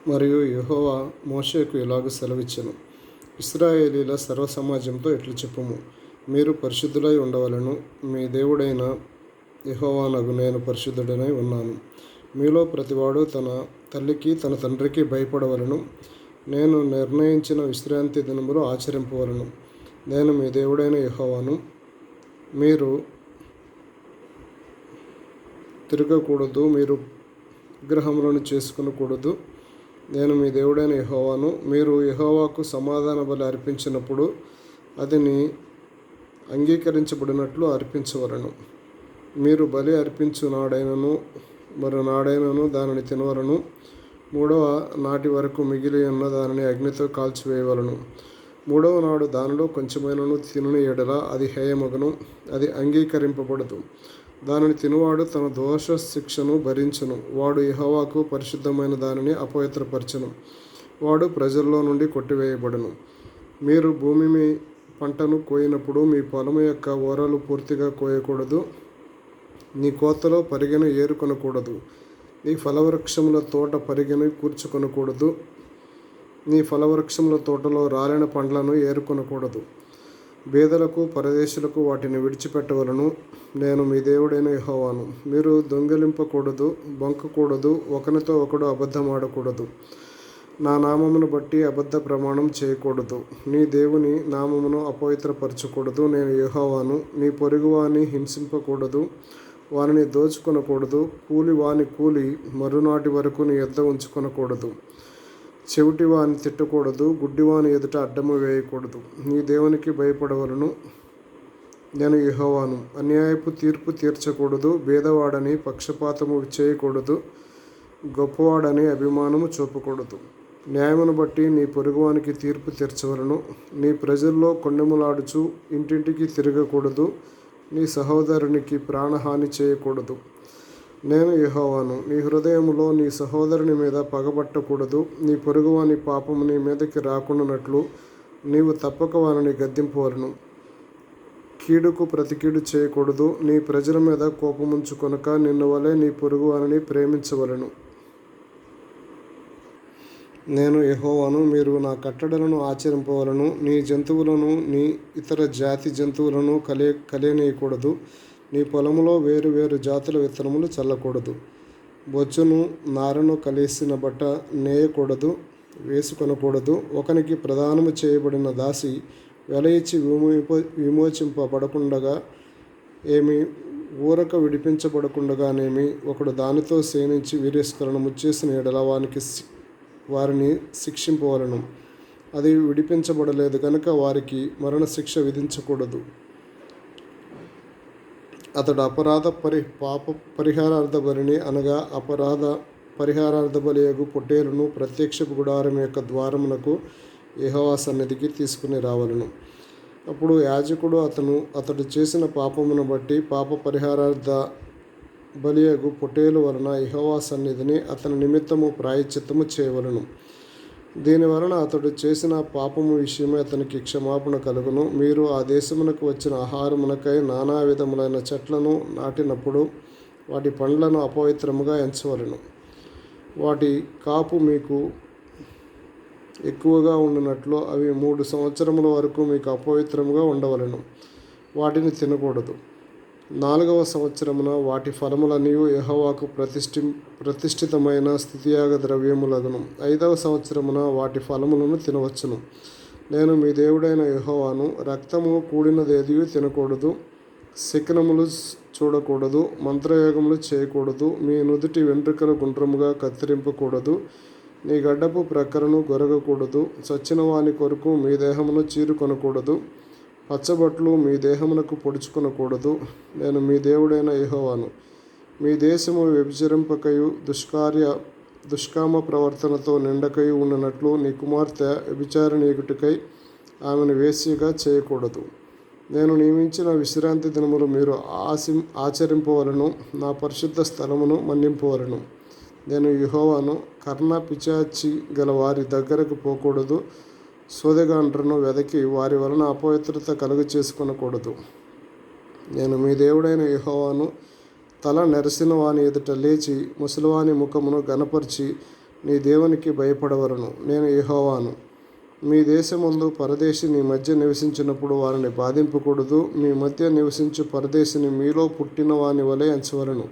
మరియు యెహోవా మోషేకు ఇలాగ సెలవిచ్చెను. ఇశ్రాయేలీల సర్వ సమాజంతో ఇట్లు చెప్పుము, మీరు పరిశుద్ధులై ఉండవలెను. మీ దేవుడైన యెహోవానగు నేను పరిశుద్ధుడనై ఉన్నాను. మీలో ప్రతివాడు తన తల్లికి తన తండ్రికి భయపడవలెను. నేను నిర్ణయించిన విశ్రాంతి దినములు ఆచరింపవలెను. నేను మీ దేవుడైన యెహోవాను. మీరు తిరగకూడదు, మీరు విగ్రహములను చేసుకొనకూడదు. నేను మీ దేవుడైన యెహోవాను. మీరు యెహోవాకు సమాధాన బలి అర్పించినప్పుడు అది అంగీకరించబడినట్లు అర్పించవలెను. మీరు బలి అర్పించు నాడైనను మరో నాడైనను దానిని తినవలను. 3వ నాటి వరకు మిగిలి ఉన్న దానిని అగ్నితో కాల్చివేయవలను. 3వ నాడు దానిలో కొంచెమైనను తినని ఎడల అది హేయమగును, అది అంగీకరింపబడదు. దానిని తినువాడు తన దోష శిక్షను భరించును. వాడు యెహోవాకు పరిశుద్ధమైన దానిని అపవిత్రపరచును. వాడు ప్రజల్లో నుండి కొట్టివేయబడును. మీరు భూమి పంటను కోయినప్పుడు మీ పొలము యొక్క ఓరలు పూర్తిగా కోయకూడదు. నీ కోతలో పరిగెను ఏరుకొనకూడదు. నీ ఫలవృక్షముల తోట పరిగెను కూర్చుకొనకూడదు. నీ ఫలవృక్షముల తోటలో రాలిన పండ్లను ఏరుకొనకూడదు. బేదలకు పరదేశులకు వాటిని విడిచిపెట్టవలను. నేను మీ దేవుడైన యెహోవాను. మీరు దొంగిలింపకూడదు, బొంకకూడదు, ఒకనితో ఒకడు అబద్ధమాడకూడదు. నా నామమును బట్టి అబద్ధ ప్రమాణం చేయకూడదు. నీ దేవుని నామమును అపవిత్రపరచకూడదు. నేను యెహోవాను. నీ పొరుగువాని హింసింపకూడదు, వానిని దోచుకొనకూడదు. కూలి వాని కూలి మరునాటి వరకు నీ యొద్ద ఉంచుకొనకూడదు. చెవిటి వాని తిట్టకూడదు, గుడ్డివాని ఎదుట అడ్డము వేయకూడదు. నీ దేవునికి భయపడవలను. నేను యెహోవాను. అన్యాయపు తీర్పు తీర్చకూడదు. భేదవాడని పక్షపాతము చేయకూడదు. గొప్పవాడని అభిమానము చూపకూడదు. న్యాయమును బట్టి నీ పొరుగువానికి తీర్పు తీర్చవలను. నీ ప్రజల్లో కొండెములాడుచు ఇంటింటికి తిరగకూడదు. నీ సహోదరునికి ప్రాణహాని చేయకూడదు. నేను యెహోవాను. నీ హృదయములో నీ సహోదరుని మీద పగబట్టకూడదు. నీ పొరుగువాని పాపము నీ మీదకి రాకుండానట్లు నీవు తప్పక వానిని గద్దింపవలను. కీడుకు ప్రతికీడు చేయకూడదు. నీ ప్రజల మీద కోపముంచుకొనక నిన్ను వలె నీ పొరుగువానిని ప్రేమించవలెను. నేను యెహోవాను. మీరు నా కట్టడలను ఆచరింపవలను. నీ జంతువులను నీ ఇతర జాతి జంతువులను కలియనీయకూడదు. నీ పొలములో వేరు వేరు జాతుల విత్తనములు చల్లకూడదు. బొచ్చును నారను కలిసిన బట్ట నేయకూడదు, వేసుకొనకూడదు. ఒకనికి ప్రదానము చేయబడిన దాసి వెల ఇచ్చి విమోచింపబడకుండగా ఏమి, ఊరక విడిపించబడకుండగానేమి, ఒకడు దానితో సేనించి వీర్యస్ఖలనము చేసిన ఎడల వారిని శిక్షింపవలెను. అది విడిపించబడలేదు కనుక వారికి మరణశిక్ష విధించకూడదు. అతడు పాప పరిహారార్థ బలిని అనగా అపరాధ పరిహారార్థ బలియగు పొట్టేలును ప్రత్యక్షపు గుడారం యొక్క ద్వారమునకు యెహోవా సన్నిధికి తీసుకుని రావలను. అప్పుడు యాజకుడు అతడు చేసిన పాపమును బట్టి పాప పరిహారార్థ బలియగు పొట్టేలు వలన యెహోవా సన్నిధిని అతని నిమిత్తము ప్రాయశ్చిత్తము చేయవలను. దీని వలన అతడు చేసిన పాపము విషయమై అతనికి క్షమాపణ కలుగును. మీరు ఆ దేశమునకు వచ్చిన ఆహారమునకై నానా విధములైన చెట్లను నాటినప్పుడు వాటి పండ్లను అపవిత్రముగా ఎంచవలెను. వాటి కాపు మీకు ఎక్కువగా ఉండునట్లు అవి 3 సంవత్సరముల వరకు మీకు అపవిత్రముగా ఉండవలెను. వాటిని తినకూడదు. 4వ సంవత్సరమున వాటి ఫలములన్నీయు యెహోవాకు ప్రతిష్ఠితమైన స్థుతియాగ ద్రవ్యములగును. 5వ సంవత్సరమున వాటి ఫలములను తినవచ్చును. నేను మీ దేవుడైన యెహోవాను. రక్తము కూడినదేదియు తినకూడదు. శకునములు చూడకూడదు. మంత్రయోగములు చేయకూడదు. మీ నుదుటి వెంట్రుకలు గుండ్రముగా కత్తిరింపకూడదు. నీ గడ్డపు ప్రక్కలను గొరగకూడదు. చచ్చిన వాని కొరకు మీ దేహమును చీరుకొనకూడదు. పచ్చబొట్లు మీ దేహమునకు పొడుచుకొనకూడదు. నేను మీ దేవుడైన యెహోవాను. మీ దేశము వ్యభిచరింపకయు దుష్కామ ప్రవర్తనతో నిండకయు ఉండినట్లు నీ కుమార్తె వ్యభిచారిణీయుటకై ఆమెను వేశ్యగా చేయకూడదు. నేను నియమించిన విశ్రాంతి దినములు మీరు ఆచరింపవలను. నా పరిశుద్ధ స్థలమును మన్నింపవలను. నేను యెహోవాను. కర్ణ పిచాచి గల వారి దగ్గరకు పోకూడదు. సోదెగాండ్రను వెదకి వారి వలన అపవిత్రత కలుగ చేసుకొనకూడదు. నేను మీ దేవుడైన యెహోవాను. తల నెరసిన వాని ఎదుట లేచి ముసలివాని ముఖమును గనపరిచి నీ దేవునికి భయపడవలను. నేను యెహోవాను. మీ దేశమందు పరదేశి నీ మధ్య నివసించినప్పుడు వారిని బాధింపకూడదు. మీ మధ్య నివసించు పరదేశిని మీలో పుట్టిన వాని వలె ఎంచవలను.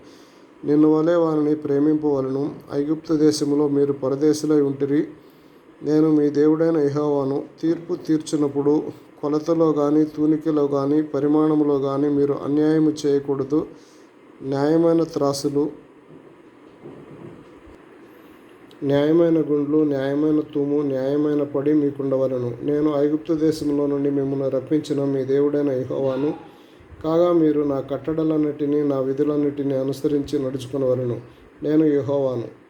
నిన్ను వలె వారిని ప్రేమింపవలను. ఐగుప్తు దేశములో మీరు పరదేశులై ఉంటిరి. నేను మీ దేవుడైన యెహోవాను. తీర్పు తీర్చునప్పుడు కొలతలో గాని తూనికలో గాని పరిమాణములో గాని మీరు అన్యాయము చేయకూడదు. న్యాయమైన త్రాసులు, న్యాయమైన గుండ్లు, న్యాయమైన తూము, న్యాయమైన పడి మీకుండవలను. నేను ఐగుప్తు దేశంలో నుండి మిమ్మల్ని రప్పించిన మీ దేవుడైన యెహోవాను. కాగా మీరు నా కట్టడలన్నిటినీ నా విధులన్నిటినీ అనుసరించి నడుచుకొనవలెను. నేను యెహోవాను.